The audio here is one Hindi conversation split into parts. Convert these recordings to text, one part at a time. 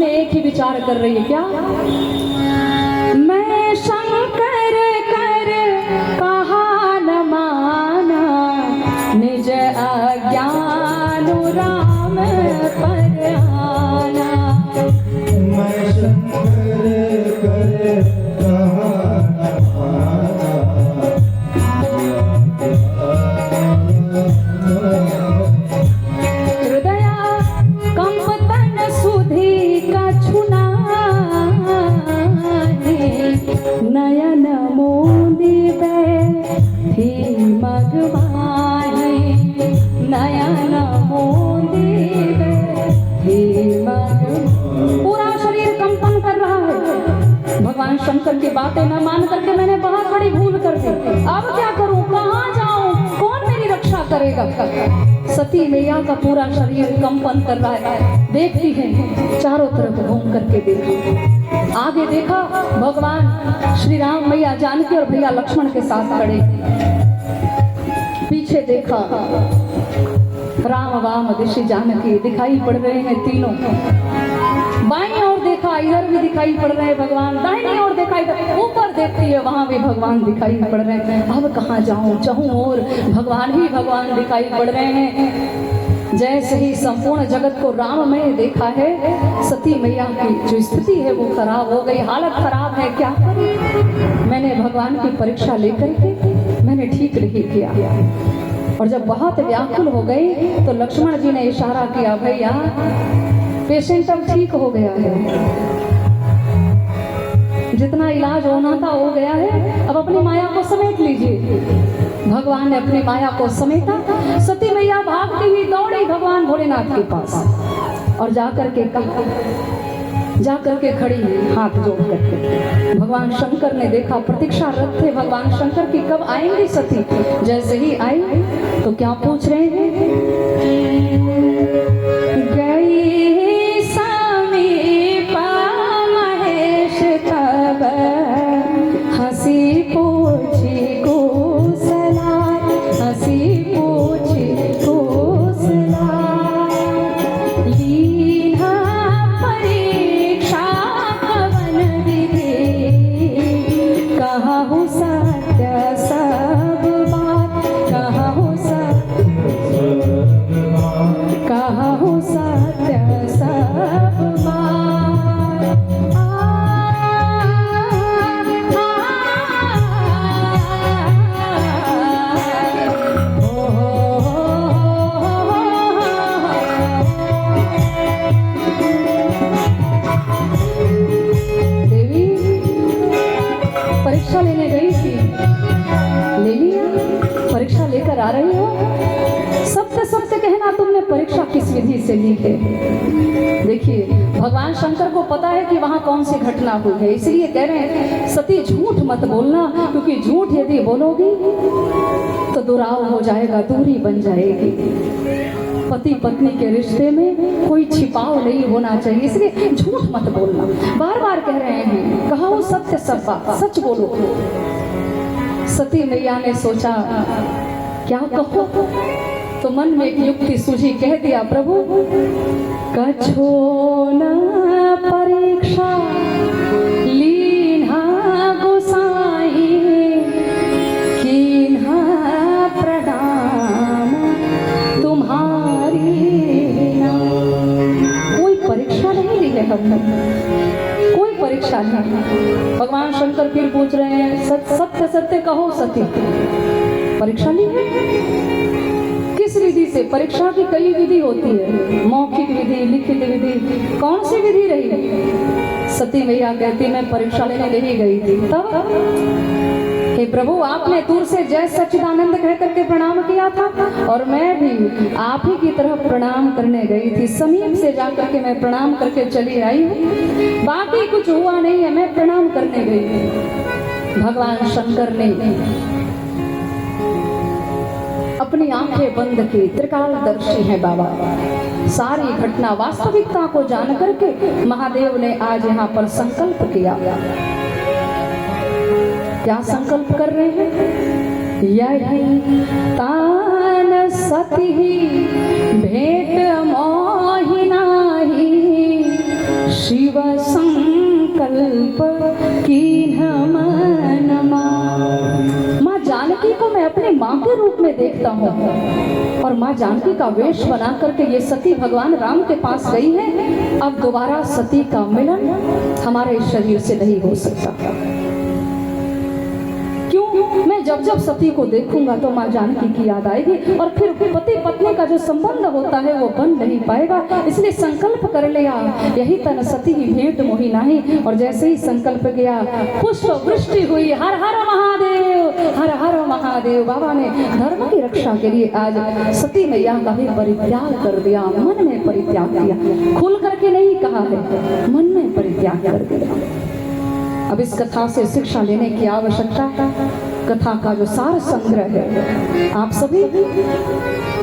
एक ही विचार कर रही है, क्या? मैं शंकर कर कहा न माना, निज अज्ञान राम पर आना। मैं शंकर कर कहा न माना, हृदया कंपतन सुधी कछुना, नयन मोदिबे थी मगवाही, नयन मोदिबे थी मगवाही। पूरा शरीर कंपन कर रहा है। भगवान शंकर की बातें न मान करके मैंने बहुत बड़ी भूल कर दी। अब क्या करूं, कहाँ जाऊं, कौन मेरी रक्षा करेगा? सती मैया का पूरा शरीर कंपन कर रहा है। देखती है चारों तरफ घूम करके देखी, आगे देखा भगवान श्री राम, मैया जानकी और भैया लक्ष्मण के साथ खड़े। पीछे देखा राम वाम ऋषि जानकी दिखाई पड़ रहे हैं तीनों। बाईं ओर देखा, इधर भी दिखाई पड़ रहे हैं भगवान। दाहिनी ओर देखा, इधर ऊपर देखती है, वहां भी भगवान दिखाई पड़ रहे हैं। अब कहाँ जाऊं, चाहूं और भगवान ही भगवान दिखाई पड़ रहे हैं। जैसे ही संपूर्ण जगत को राममय देखा है, सती मैया की जो स्थिति है वो खराब हो गई, हालत खराब है। क्या करें? मैंने भगवान की परीक्षा लेकर के मैंने ठीक नहीं किया। और जब बहुत व्याकुल हो गई तो लक्ष्मण जी ने इशारा किया, भैया पेशेंट अब ठीक हो गया है, जितना इलाज होना था हो गया है, अब अपनी माया को समेट लीजिए। भगवान ने अपनी माया को समेटा। सती मैया भागती हुई दौड़ी भगवान भोलेनाथ के पास और जाकर के कहा, जाकर के खड़ी हाथ जोड़ करके। भगवान शंकर ने देखा, प्रतीक्षारत थे भगवान शंकर की कब आएंगी सती। जैसे ही आई तो क्या पूछ रहे हैं, गई समीप महेश तब हंसी पूछी कुशला, हंसी पूछी कुशला, लीना परीक्षा कवन विधि, कहूँ सत्य सब बात, कहूँ सत्य सब बात। देवी परीक्षा लेने गई थी, ले लिया? परीक्षा लेकर आ रही हो, सत्य सत्य कहना, तुमने परीक्षा किस विधि से ली है? देखिए भगवान शंकर को पता है कि वहां कौन सी घटना हुई है, इसलिए कह रहे हैं सती झूठ मत बोलना, क्योंकि झूठ यदि बोलोगी तो दुराव हो जाएगा, दूरी बन जाएगी। पति पत्नी के रिश्ते में कोई छिपाव नहीं होना चाहिए, इसलिए झूठ मत बोलना। बार बार कह रहे हैं, कहो सत्य सब बात, सच बोलो। सती मैया ने सोचा क्या कहो, तो मन में एक युक्ति सूझी, कह दिया, प्रभु कछो न परीक्षा लीन्हा गोसाई, कीन्हा प्रणाम तुम्हारी ना। कोई परीक्षा नहीं ली है हमने, कोई परीक्षा नहीं। भगवान शंकर फिर पूछ रहे हैं, सत्य सत्य कहो सती, परीक्षा ली है? किस विधि से? परीक्षा की कई विधि होती है, मौखिक विधि, लिखित विधि, कौन सी विधि रही? सती मैया कहती, मैं परीक्षा लेने नहीं गई थी। तब हे प्रभु, आपने दूर से जय सच्चिदानंद कह करके प्रणाम किया था, और मैं भी आप ही की तरफ प्रणाम करने गई थी। समीप से जाकर के मैं प्रणाम करके चली आई हूँ, बाकी कुछ हुआ नहीं है, मैं प्रणाम करने गई। भगवान शंकर ने अपनी आंखें बंद की, त्रिकालदर्शी है बाबा, सारी घटना वास्तविकता को जान करके महादेव ने आज यहाँ पर संकल्प किया। क्या संकल्प कर रहे हैं? यही तान सती भेंट मोहि नाही, शिव संकल्प कीन्ह मन माही। माँ जानकी को मैं अपनी माँ के रूप में देखता हूँ और माँ जानकी का वेश बना करके ये सती भगवान राम के पास गई है। अब दोबारा सती का मिलन हमारे शरीर से नहीं हो सकता। क्यों? मैं जब जब सती को देखूंगा तो माँ जानकी की याद आएगी और फिर पति पत्नी का जो संबंध होता है वो बन नहीं पाएगा। इसलिए संकल्प कर लिया, यही तन सती ही भेंट मोही नाही। और जैसे ही संकल्प किया पुष्प वृष्टि हुई। हर हर महादेव, हर हर महादेव। बाबा ने धर्म की रक्षा के लिए आज सती मैया का भी परित्याग कर दिया, मन में परित्याग किया। खुल करके नहीं कहा है, मन में परित्याग कर दिया। अब इस कथा से शिक्षा लेने की आवश्यकता है। कथा का जो सार संग्रह है, आप सभी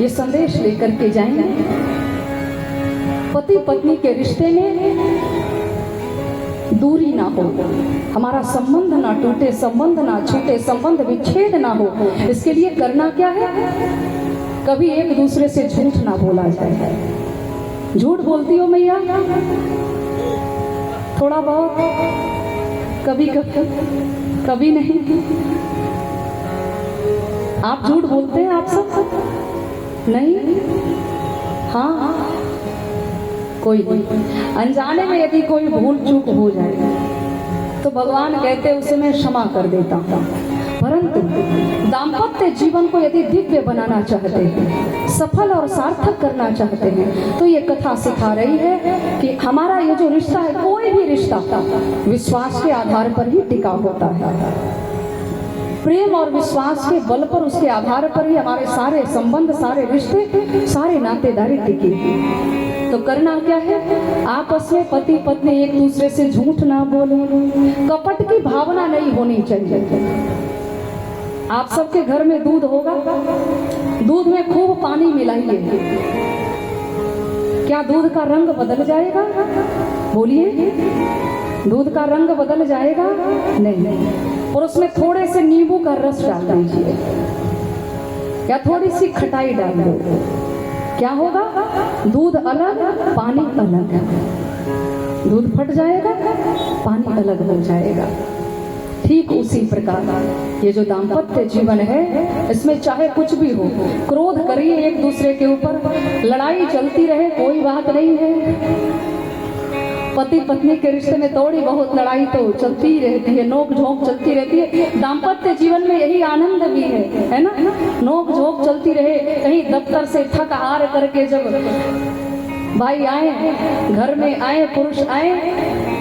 ये संदेश लेकर के जाएंगे। पति पत्नी के रिश्ते में दूरी ना हो, हमारा संबंध ना टूटे, संबंध ना छूटे, संबंध विच्छेद ना हो। इसके लिए करना क्या है? कभी एक दूसरे से झूठ ना बोला जाए। झूठ बोलती हो मैया? थोड़ा बहुत, कभी कभी, कभी नहीं। आप झूठ बोलते हैं? आप सब नहीं? हाँ, कोई नहीं। अनजाने में यदि कोई भूल चूक हो जाए तो भगवान कहते उसे मैं क्षमा कर देता हूँ। परंतु दाम्पत्य जीवन को यदि दिव्य बनाना चाहते हैं, सफल और सार्थक करना चाहते हैं, तो ये कथा सिखा रही है कि हमारा ये जो रिश्ता है, कोई भी रिश्ता विश्वास के आधार पर ही टिका होता है। प्रेम और विश्वास के बल पर, उसके आधार पर ही हमारे सारे संबंध, सारे रिश्ते, सारे नातेदारी टिके। तो करना क्या है? आपस में पति पत्नी एक दूसरे से झूठ ना बोले, कपट की भावना नहीं होनी चाहिए। आप सबके घर में दूध होगा, दूध में खूब पानी मिलाइए, क्या दूध का रंग बदल जाएगा? बोलिए, दूध का रंग बदल जाएगा? नहीं। और उसमें थोड़े से नींबू का रस डाल दीजिए या थोड़ी सी खटाई डाल दो, क्या होगा? दूध अलग, पानी अलग। दूध फट जाएगा, पानी अलग हो जाएगा। ठीक उसी प्रकार ये जो दाम्पत्य जीवन है, इसमें चाहे कुछ भी हो, क्रोध करिए एक दूसरे के ऊपर, लड़ाई चलती रहे, कोई बात नहीं है। पति पत्नी के रिश्ते में थोड़ी बहुत लड़ाई तो चलती रहती है, नोक झोंक चलती रहती है। दाम्पत्य जीवन में यही आनंद भी है ना? नोक झोंक चलती रहे। कहीं दफ्तर से थक हार करके जब भाई आए, घर में आए, पुरुष आए,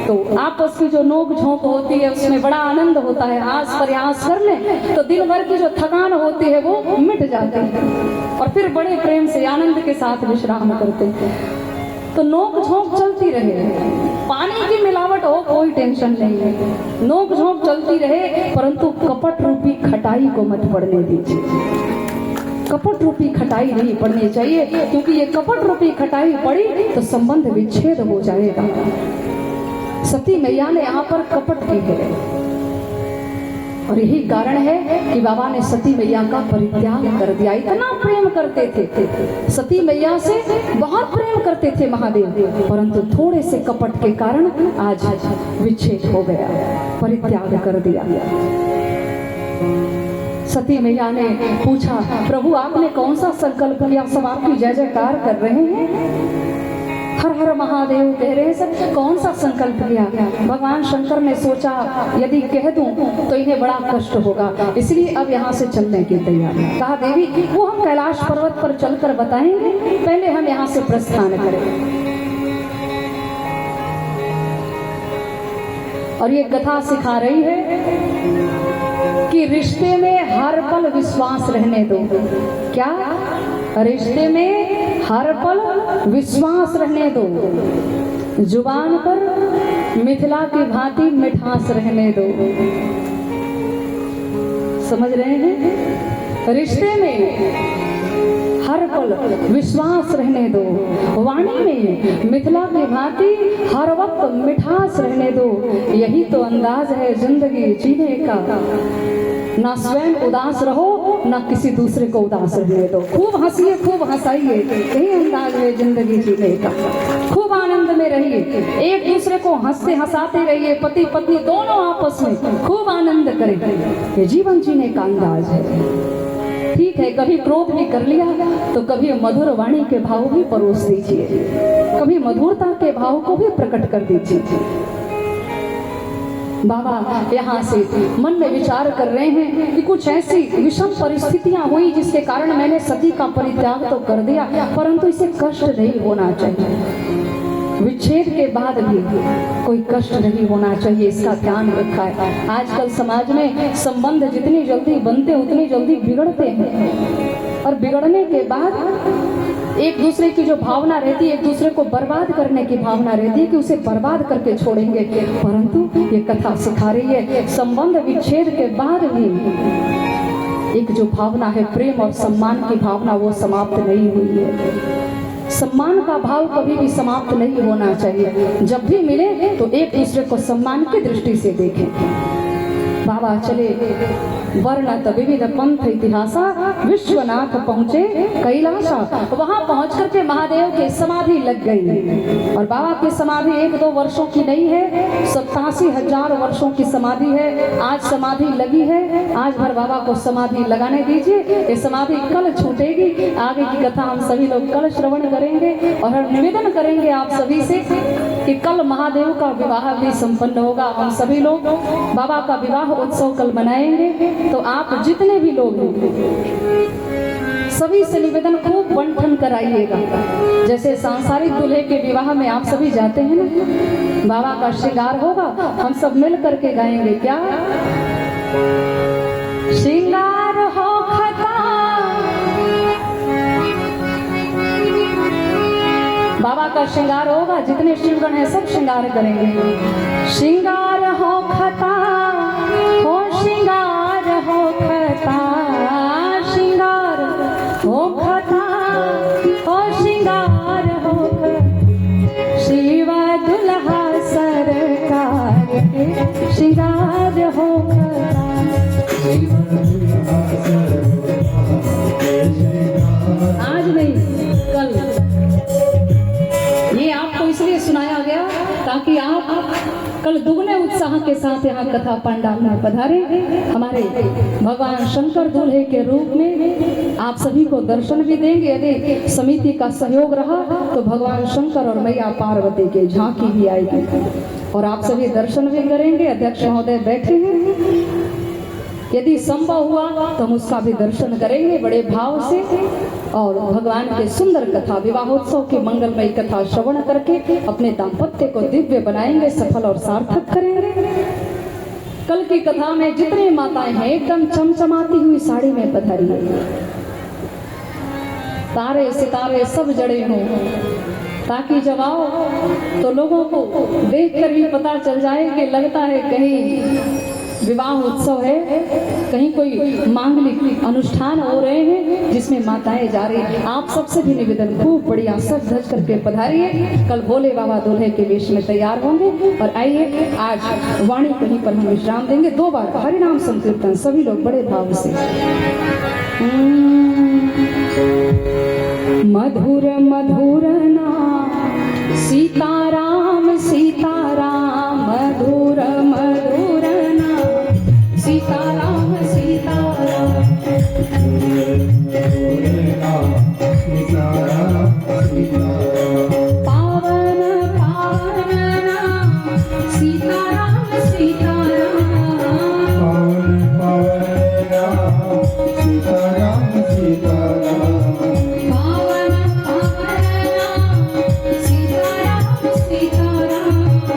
तो आपस की जो नोक झोंक होती है उसमें बड़ा आनंद होता है। हास प्रयास कर लें तो दिन भर की जो थकान होती है वो मिट जाती है और फिर बड़े प्रेम से आनंद के साथ विश्राम करते हैं। तो नोक झोंक चलती रहे, पानी की मिलावट हो कोई टेंशन नहीं है, नोक झोंक चलती रहे, परंतु कपट रूपी खटाई को मत पड़ने दीजिए। कपट रूपी खटाई नहीं पड़नी चाहिए, क्योंकि ये कपट रूपी खटाई पड़ी तो संबंध विच्छेद हो जाएगा। सती मैया ने यहाँ पर कपट की है और यही कारण है कि बाबा ने सती मैया का परित्याग कर दिया। इतना प्रेम करते थे सती मैया से, बहुत प्रेम करते थे महादेव, परंतु थोड़े से कपट के कारण आज विच्छेद हो गया, परित्याग कर दिया। सती मैया ने पूछा, प्रभु आपने कौन सा संकल्प किया? सब आपकी जय जयकार कर रहे हैं, हर हर महादेव कह रहे हैं, सब कौन सा संकल्प किया? भगवान शंकर ने सोचा यदि कह दूं तो इन्हें बड़ा कष्ट होगा, इसलिए अब यहाँ से चलने की तैयारी। कहा देवी वो हम कैलाश पर्वत पर चलकर बताएंगे, पहले हम यहाँ से प्रस्थान करें। और ये कथा सिखा रही है कि रिश्ते में हर पल विश्वास रहने दो। क्या? रिश्ते में हर पल विश्वास रहने दो, जुबान पर मिथिला की भांति मिठास रहने दो। समझ रहे हैं? रिश्ते में हर पल विश्वास रहने दो, वाणी में मिथिला की भांति हर वक्त मिठास रहने दो। यही तो अंदाज है जिंदगी जीने का। ना स्वयं उदास रहो, ना किसी दूसरे को उदास रहने दो। खूब हंसिए, खूब हंसाइए, यही अंदाज है जिंदगी जीने का। खूब आनंद में रहिए, एक दूसरे को हंसते हंसाते रहिए, पति पत्नी दोनों आपस में खूब आनंद करें। ये जीवन जीने का अंदाज है। ठीक है, कभी क्रोध भी कर लिया तो कभी मधुर वाणी के भाव भी परोस दीजिए, कभी मधुरता के भाव को भी प्रकट कर दीजिए। बाबा यहाँ से मन में विचार कर रहे हैं कि कुछ ऐसी विषम परिस्थितियां हुई जिसके कारण मैंने सती का परित्याग तो कर दिया, परंतु इसे कष्ट नहीं होना चाहिए। विच्छेद के बाद भी कोई कष्ट नहीं होना चाहिए, इसका ध्यान रखा है। आजकल समाज में संबंध जितनी जल्दी बनते उतनी जल्दी बिगड़ते हैं, और बिगड़ने के बाद एक दूसरे की जो भावना रहती है, एक दूसरे को बर्बाद करने की भावना रहती है कि उसे बर्बाद करके छोड़ेंगे। परंतु ये कथा सिखा रही है संबंध विच्छेद के बाद भी एक जो भावना है प्रेम और सम्मान की भावना, वो समाप्त नहीं हुई है। सम्मान का भाव कभी भी समाप्त नहीं होना चाहिए। जब भी मिले तो एक दूसरे को सम्मान की दृष्टि से देखें। बाबा चले वर्णत विविध पंथ इतिहासा, विश्वनाथ पहुँचे कैलाशा। वहाँ पहुँच करके महादेव की समाधि लग गई। और बाबा की समाधि 1-2 वर्षों की नहीं है, 87,000 वर्षों की समाधि है। आज समाधि लगी है, आज भर बाबा को समाधि लगाने दीजिए। ये समाधि कल छूटेगी। आगे की कथा हम सभी लोग कल श्रवण करेंगे, और हम निवेदन करेंगे आप सभी से कि कल महादेव का विवाह भी संपन्न होगा। हम सभी लोग बाबा का विवाह उत्सव कल मनाएंगे, तो आप जितने भी लोग हैं सभी से निवेदन खूब बंटन कराइएगा। जैसे सांसारिक दूल्हे के विवाह में आप सभी जाते हैं ना, बाबा का श्रृंगार होगा, हम सब मिल करके गाएंगे क्या? श्रृंगार हो खता, बाबा का श्रृंगार होगा, जितने शिवगण हैं सब श्रृंगार करेंगे। श्रृंगार हो खता, हो श्रृंगार हो खता, श्रृंगार हो खता, हो श्रृंगार हो खता, शिव दुल्हा सरकार के श्रृंगार हो खता। आज नहीं कल, ये आपको इसलिए सुनाया गया ताकि आप कल दुगने उत्साह के साथ यहाँ कथा पंडाल में पधारे। हमारे भगवान शंकर दूल्हे के रूप में आप सभी को दर्शन भी देंगे। यदि समिति का सहयोग रहा तो भगवान शंकर और मैया पार्वती की झांकी भी आएगी, और आप सभी दर्शन भी करेंगे। अध्यक्ष महोदय बैठे हैं, यदि संभव हुआ तो हम उसका भी दर्शन करेंगे बड़े भाव से, और भगवान के सुंदर कथा, विवाहोत्सव की मंगलमयी कथा श्रवण करके अपने दाम्पत्य को दिव्य बनाएंगे, सफल और सार्थक करेंगे। कल की कथा में जितनी माताएं हैं एकदम चमचमाती हुई साड़ी में पधारी है, तारे सितारे सब जड़े हों, ताकि जब आओ तो लोगों को देखकर भी पता चल जाए कि लगता है कहीं विवाह उत्सव है, कहीं कोई मांगलिक अनुष्ठान हो रहे हैं जिसमें माताएं जा रही हैं। आप सबसे भी निवेदन, खूब बढ़िया सज धज करके पधारिए। कल भोले बाबा दूल्हे के वेश में तैयार होंगे। और आइए, आज वाणी कहीं पर हम विश्राम देंगे। 2 बार हरिनाम संकीर्तन सभी लोग बड़े भाव से। मधुर मधुर नाम सीताराम सीताराम, मधुर मधुर नाम सीताराम सीताराम, पावन पावन नाम सीताराम सीताराम, पावन पावन नाम सीताराम सीताराम, पावन पावन नाम सीताराम सीताराम,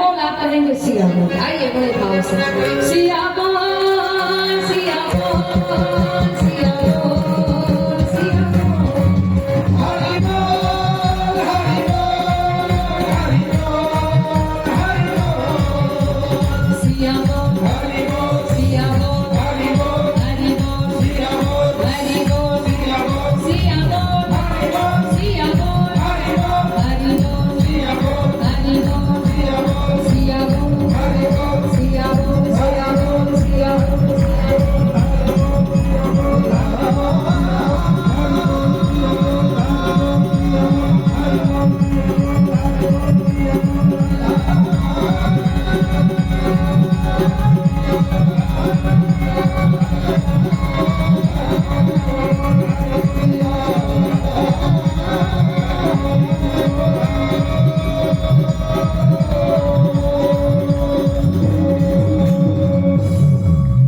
बोल आप कहेंगे सिया बोल। आइए बड़े भाव से सिया बोल सिया बोल सिया बोल सिया बोल। हरि बोल हरि बोल हरि बोल हरि बोल सिया बोल हरि बोल सिया बोल हरि बोल हरि बोल सिया बोल हरि बोल सिया बोल सिया बोल हरि बोल सिया बोल हरि बोल हरि बोल सिया बोल हरि बोल सिया बोल सिया बोल हरि बोल सिया बोल सिया बोल सिया बोल।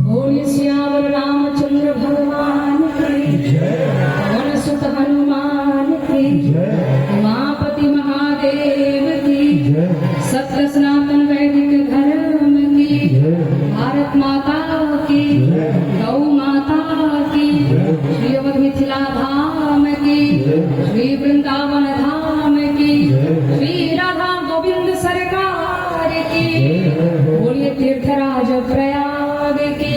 बोलिए सियावर रामचंद्र भगवान की पवन सुत हनुमान की उमापति महादेव की सत्य सनातन वैदिक धर्म की भारत माता की गौ माता की श्री अवध मिथिला धाम की श्री वृंदावन धाम की श्री राधा गोविंद सरकार की। बोलिए तीर्थराज प्रयाग की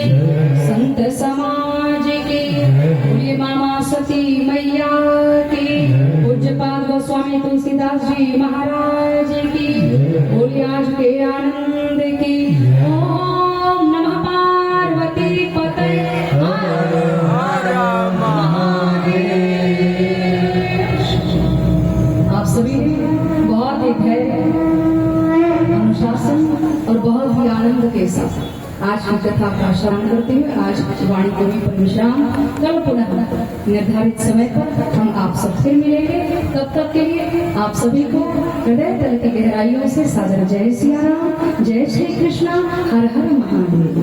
संत समाज की। बोलिए मामा सती मैया की पूज्यपाद गोस्वामी तुलसीदास जी महाराज की। बोलिए आज के आनंद की। ओम नमः पार्वती पते आप सभी बहुत ही धैर्य अनुशासन और बहुत ही आनंद के साथ आज की कथा का श्रवण करते हुए आज वाणी को भी पर विश्राम। कल पुनः निर्धारित समय पर हम आप सब फिर मिलेंगे। तब तक के लिए आप सभी को हृदय तल की गहराइयों से सादर जय सिया राम, जय श्री कृष्णा, हर हर महादेव।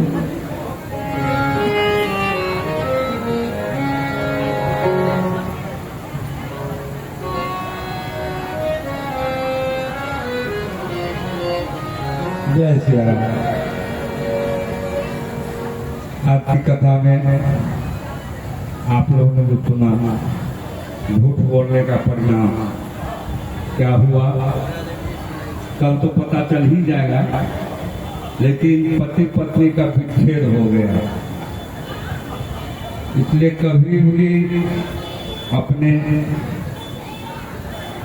जय श्री राम। आपकी कथा में आप लोगों ने जो सुना झूठ बोलने का परिणाम क्या हुआ, कल तो पता चल ही जाएगा, लेकिन पति पत्नी का विच्छेद हो गया। इसलिए कभी भी अपने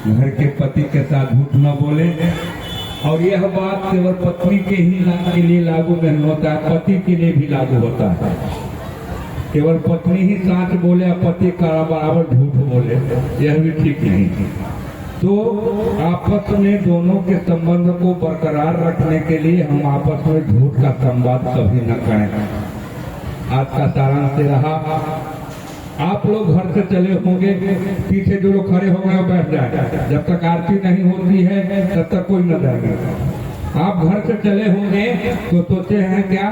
घर के पति के साथ झूठ न बोले। और यह बात केवल पत्नी के लिए लागू नहीं होता है, पति के लिए भी लागू होता है। केवल पत्नी ही सच बोले और पति का बराबर झूठ बोले, यह भी ठीक नहीं। तो आपस में दोनों के संबंध को बरकरार रखने के लिए हम आपस में झूठ का संवाद कभी न करें। आज का सारांश से रहा, आप लोग घर से चले होंगे, पीछे जो लोग खड़े होंगे वो बैठ जाए, जब तक आरती नहीं होती है तब तक कोई न जाएगा। आप घर से चले होंगे तो सोचे हैं क्या,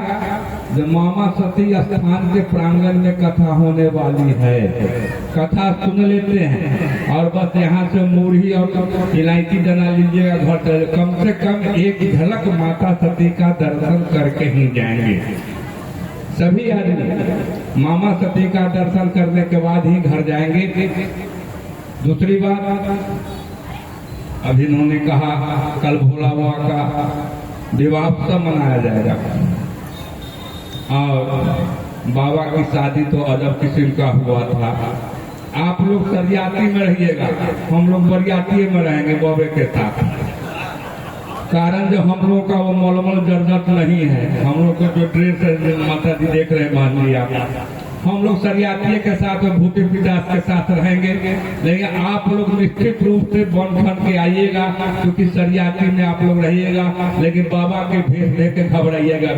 जब मामा सती स्थान के प्रांगण में कथा होने वाली है, कथा सुन लेते हैं और बस यहाँ से मुरही और इलायची डला लीजिएगा, घर चले। कम से कम एक झलक माता सती का दर्शन करके ही जाएंगे। सभी आदमी मामा सती का दर्शन करने के बाद ही घर जाएंगे। दूसरी बात, अभी इन्होंने कहा कल भोला बाबा का विवाह उत्सव मनाया जाएगा और बाबा की शादी तो अजब किस्म का हुआ था। आप लोग सरियाती में रहिएगा, हम लोग बरियाती में रहेंगे बाबे के साथ। कारण जो हम लोग का वो मलमल जर्जट नहीं है, हम लोग को जो ड्रेस है माता जी देख रहे मान लिया, हम लोग सरियाती के साथ और भूति पिटास के साथ रहेंगे। लेकिन आप लोग निश्चित रूप से बन ठन के आइएगा, क्योंकि सरियाती में आप लोग रहिएगा, लेकिन बाबा के भेष दे के घबराइएगा।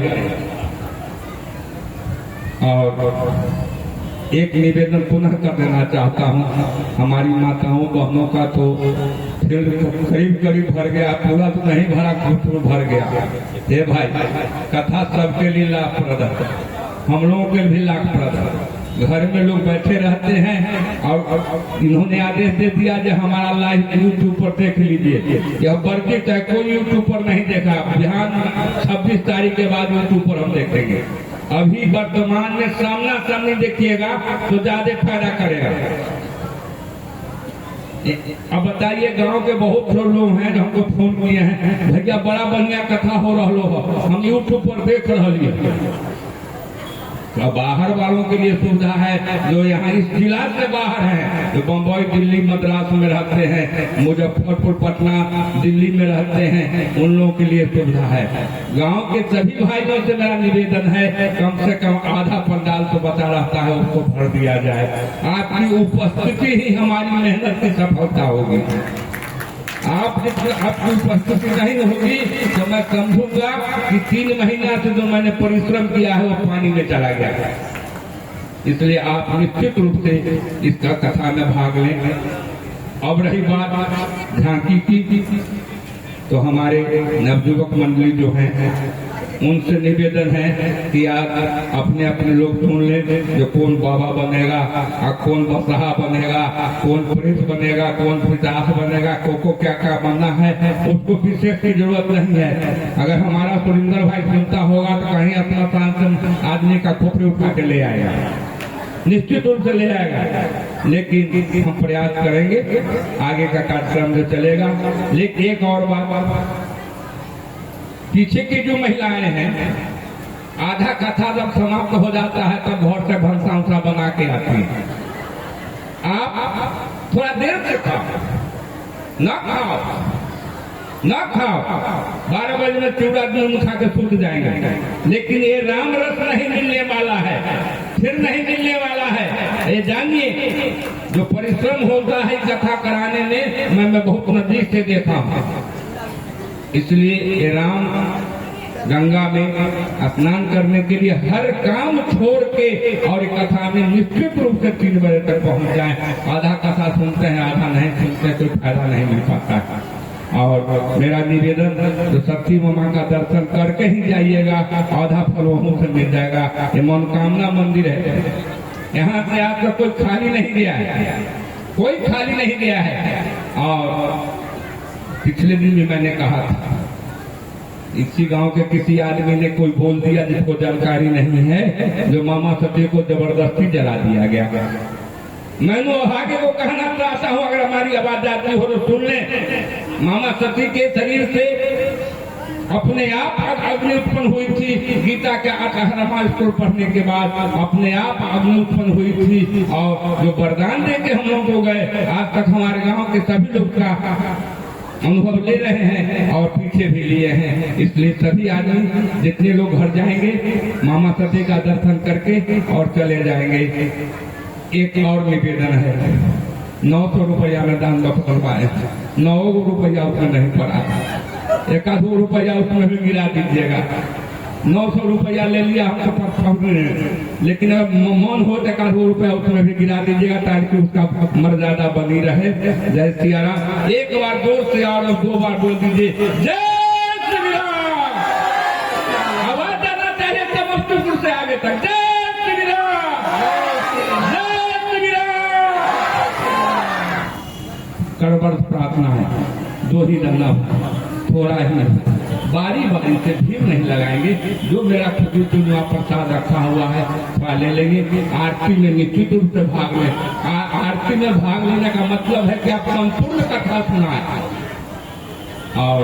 और एक निवेदन पुनः कर देना चाहता हूँ, हमारी माताओं बहनों का तो करीब करीब भर गया, पूरा तो नहीं भरा, कुछ भर गया। हे भाई, कथा सबके लिए लाभप्रद है, हम लोगों के भी लाभप्रद है। घर में लोग बैठे रहते हैं और इन्होंने आदेश दे दिया जो हमारा लाइव यूट्यूब पर देख लीजिए। यह वर्जित है, कोई यूट्यूब पर नहीं देखा। बिहार 26 तारीख के बाद यूट्यूब पर हम देखेंगे। अभी वर्तमान में सामना सामनी देखिएगा तो ज्यादा फायदा करेगा। अब बताइए, गांव के बहुत लोग हैं जो हमको फोन किए हैं, भैया बड़ा बढ़िया कथा हो रहा हो, हम यूट्यूब पर देख रहे हैं। तो बाहर वालों के लिए सुविधा है, जो यहाँ इस जिला से बाहर हैं, जो बम्बई, दिल्ली, मद्रास में रहते हैं, मुजफ्फरपुर, पटना, दिल्ली में रहते हैं, उन लोगों के लिए सुविधा है। गांव के सभी भाइयों से मेरा निवेदन है, कम से कम आधा पंडाल तो बचा रहता है, उसको भर दिया जाए। आपकी उपस्थिति ही हमारी मेहनत की सफलता होगी। आपकी उपस्थिति नहीं होगी तो मैं समझूंगा कि 3 महीना से जो मैंने परिश्रम किया है वो पानी में चला गया। इसलिए आप निश्चित रूप से इसका कथा में भाग लें। अब रही बात झांकी की, तो हमारे नवयुवक मंडली जो हैं उनसे निवेदन है कि आज अपने अपने लोग चुन लें, जो कौन बाबा बनेगा, कौन बसहा बनेगा, कौन प्रिंस बनेगा, कौन पितास बनेगा, को क्या क्या बनना है, उसको विशेष की जरूरत नहीं है। अगर हमारा सुरेंद्र भाई सुनता होगा तो कहीं अपना सांसद आदमी का खोपड़ी उठा के ले आएगा, निश्चित रूप से ले आएगा। लेकिन हम प्रयास करेंगे, आगे का कार्यक्रम जो चलेगा। लेकिन एक और बात, पीछे की जो महिलाएं हैं, आधा कथा जब समाप्त हो जाता है तब घर से भंसा उसा बना के आती हैं। आप थोड़ा देर से खाओ, न खाओ, 12 बजे में चूड़ा दूध खा के सूत जाएंगे। लेकिन ये राम रस नहीं मिलने वाला है, फिर नहीं मिलने वाला है। ये जानिए, जो परिश्रम होता है कथा कराने में, मैं बहुत नजदीक से देखा हूँ। इसलिए ये राम गंगा में स्नान करने के लिए हर काम छोड़ के और कथा में निश्चित रूप से 3 बजे तक पहुंच जाए। आधा कथा सुनते हैं, आधा नहीं सुनते, कोई फायदा नहीं मिल पाता। और मेरा निवेदन, जो शक्ति मामा का दर्शन करके ही जाइएगा, आधा फल वहीं से मिल जाएगा। ये मनोकामना मंदिर है, यहाँ से आपका कोई खाली नहीं गया है, कोई खाली नहीं गया है। और पिछले दिन भी मैंने कहा था, इसी गांव के किसी आदमी ने कोई बोल दिया जिसको जानकारी नहीं है, जो मामा सती को जबरदस्ती जला दिया गया। मैंने आगे को कहना चाहता हूँ, अगर हमारी आवाज आती हो तो सुन लें। मामा सती के शरीर से अपने आप अग्नि उत्पन्न हुई थी। गीता के 18वां स्कूल पढ़ने के बाद अपने आप अग्नि उत्पन्न हुई थी, और जो वरदान दे के हम लोग हो गए, आज तक हमारे गाँव के सभी लोग का अनुभव ले रहे हैं और पीछे भी लिए हैं। इसलिए सभी आदमी जितने लोग घर जाएंगे, मामा सती का दर्शन करके और चले जाएंगे। एक और निवेदन है, 900 रुपया में दान करवाए, 9 रुपया उसमें नहीं पड़ा, 1-2 रुपया उसमें भी गिरा दीजिएगा। 900 रुपया ले लिया हमको पर, लेकिन अब मन हो तो 1-2 रुपया उसमें भी गिरा दीजिएगा, ताकि उसका मर्यादा बनी रहे। जय सिया राम। एक बार जोर से और 2 बार बोल दीजिए, जय श्री राम। आवाज आना चाहिए समस्तीपुर से आगे तक, जय श्री राम, जय श्री राम। करबड़ प्रार्थना है, 2 ही डंडा, थोड़ा ही, बारी बारी से भीड़ नहीं लगाएंगे। जो मेरा खुद चुनाव प्रसाद रखा हुआ है वह ले लेंगे। आरती में निश्चित रूप से भाग लें। आरती में भाग लेने का मतलब है कि आप संपूर्ण कथा सुनाएं। और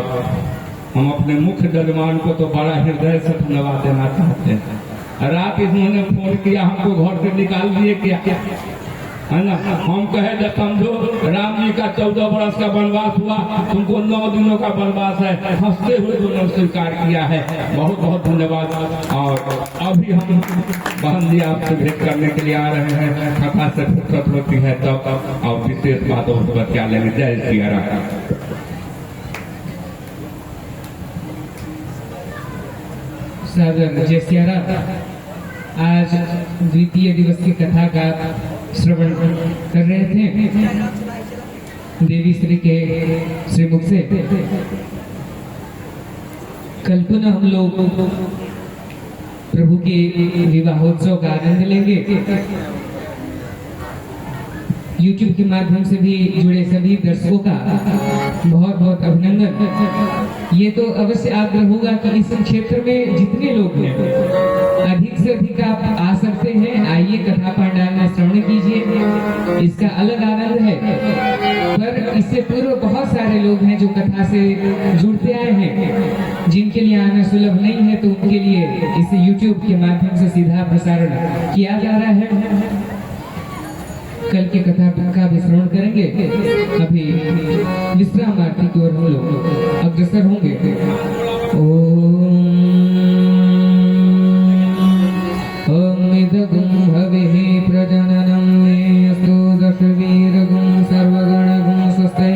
हम अपने मुख्य जजमान को तो बड़ा हृदय से धन्यवाद देना चाहते हैं। रात इन्होंने फोन किया, हमको घर से निकाल दिए क्या, है ना। हम कहे जब समझो राम जी का 14 बरस का वनवास हुआ, तुमको 9 दिनों का वनवास है, हंसते हुए दोनों स्वीकार किया है। बहुत बहुत धन्यवाद। और अभी हम बहन जी आपसे भेंट करने के लिए आ रहे हैं। कथा से फुर्सत होती है तब और विशेष बातों को बचा लेंगे। जय श्री राम। जय सिया राम। आज द्वितीय दिवस की कथा का श्रवण कर रहे थे देवी श्री के श्रीमुख से। कल पुनः हम लोग प्रभु के विवाहोत्सव का आनंद लेंगे। YouTube के माध्यम से भी जुड़े सभी दर्शकों का बहुत बहुत अभिनंदन। ये तो अवश्य आग्रह होगा कि इस क्षेत्र में जितने लोग हैं अधिक से अधिक आप आ सकते हैं, आइए कथा पांडाल में श्रवण कीजिए, इसका अलग आनंद है। पर इससे पूर्व बहुत सारे लोग हैं जो कथा से जुड़ते आए हैं, जिनके लिए आना सुलभ नहीं है, तो उनके लिए इस YouTube के माध्यम से सीधा प्रसारण किया जा रहा है। कल की कथा का भी श्रवण करेंगे। अभी विश्राम आरती की ओर हम लोग अग्रसर होंगे। ओम इदगुं हविः प्रजननं मे अस्तु दशवीरगुं सर्वगणगुं स्वस्ते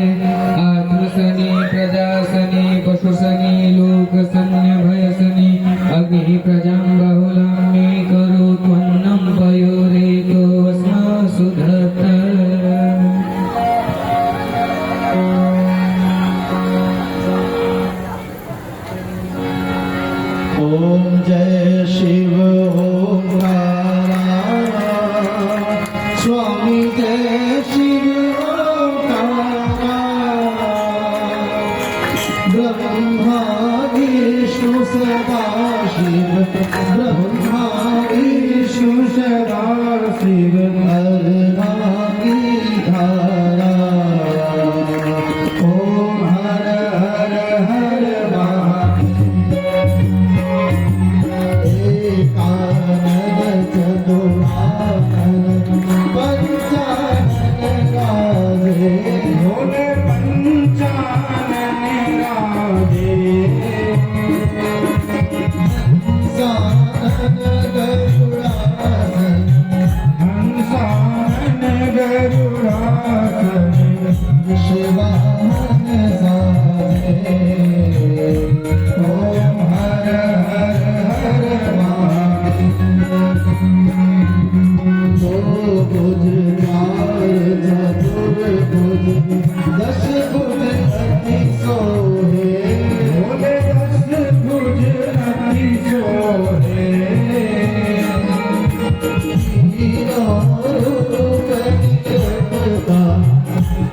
आत्मसनि प्रजासनि पशुसनि लोकसन्यभयसनि अग्निः प्रजां बहुलां मे करोत्वन्नं पयोरेको सुधत। ओम जय शिव ओंकार स्वामी जय शिव ओंकार ब्रह्मा विष्णु सदा शिव ब्रह्मा विष्णु सदा शिव हर नामी धारा ओम हर हर हर महादेव एकानन चतुरानन पंचानन राधे भोले पंचानन राधे हंसानन गरुड़ासन शिवानन साधे ओम हर हर हर महादेव दो भुज चार चतुर्भुज दश भुज अति सोहे भोले दश भुज अति सोहे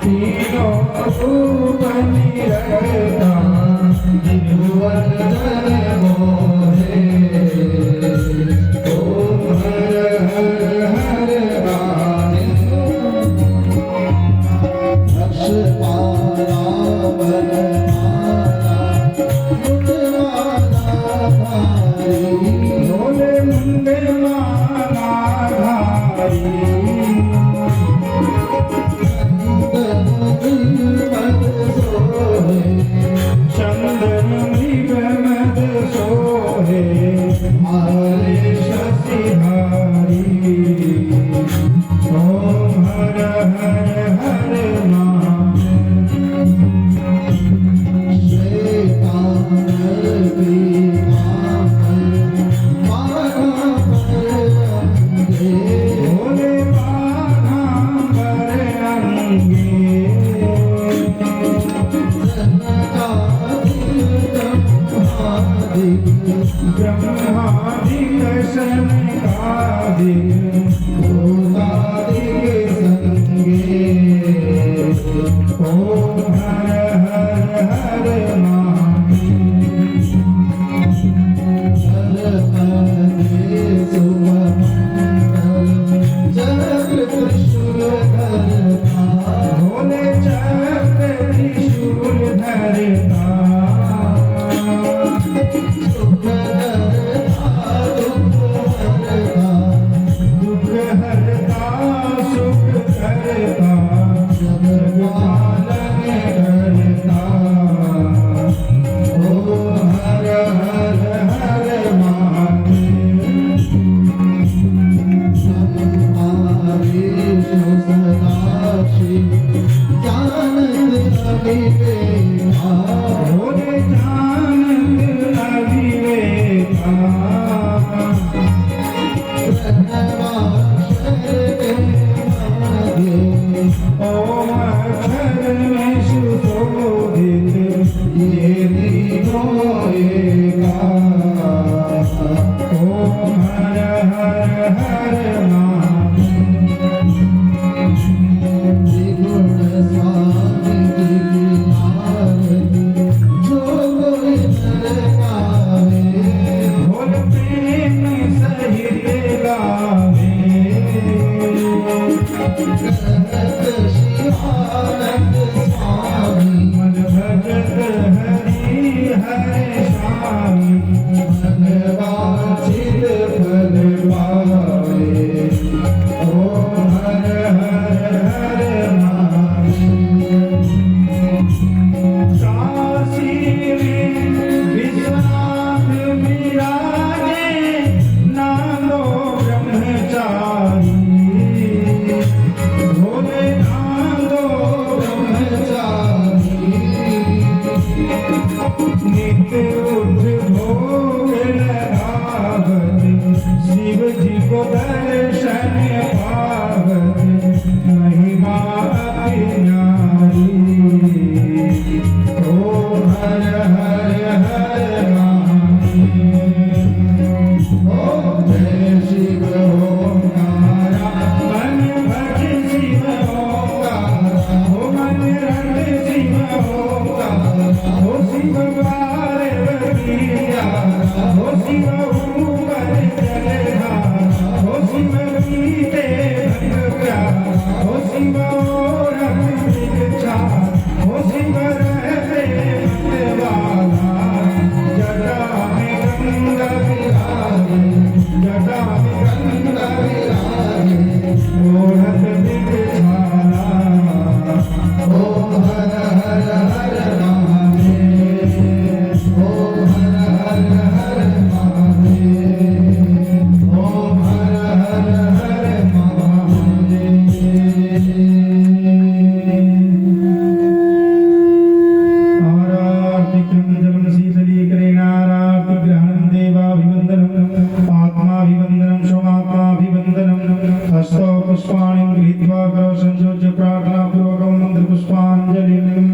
तीनों रूप निरखता जिनुवन जन मोहे ओम हर हर हर महादेव लक्ष पारा वन माला भारी भोले मुंड माला धारी चंदन मृगमद सोहे हरे शशिहारी ओम हर हर हर महादेव श्वेतांबर पीतांबर माघांबर अंगे भोले माघांबर अंगे ब्रह्मादिक शनकादिक भूतादिक संगे ओम हर हर हर महादेव शरपदे शुभमंगल चक्र त्रिशूल धरता भोले चक्र त्रिशूल धरता दुख हरता सुख करता जग पालन करता ओम हर हर हर महादेव हो शिव ऊपर जलधारा हो शिव पीते भंग प्यारा हो शिव ओढ़त वृक्षा हो शिव रहते मतवाला जटा में गंगा विराजे जटा में गंगा विराजे ओढ़त वृक्षाला ओम हर हर हर महादेव ओम हर हर हर महादेव ओम हर हर हर महादेव। आरार्तिकं जलं शीतलीकरेणारार्तिग्रहणं देवाभिवन्दनम् आत्माभिवन्दनं सोमात्माभिवन्दनं हस्तौ पुष्पाणि गृहीत्वा करौ संयोज्य प्रार्थनापूर्वकं मन्त्रपुष्पाञ्जलिं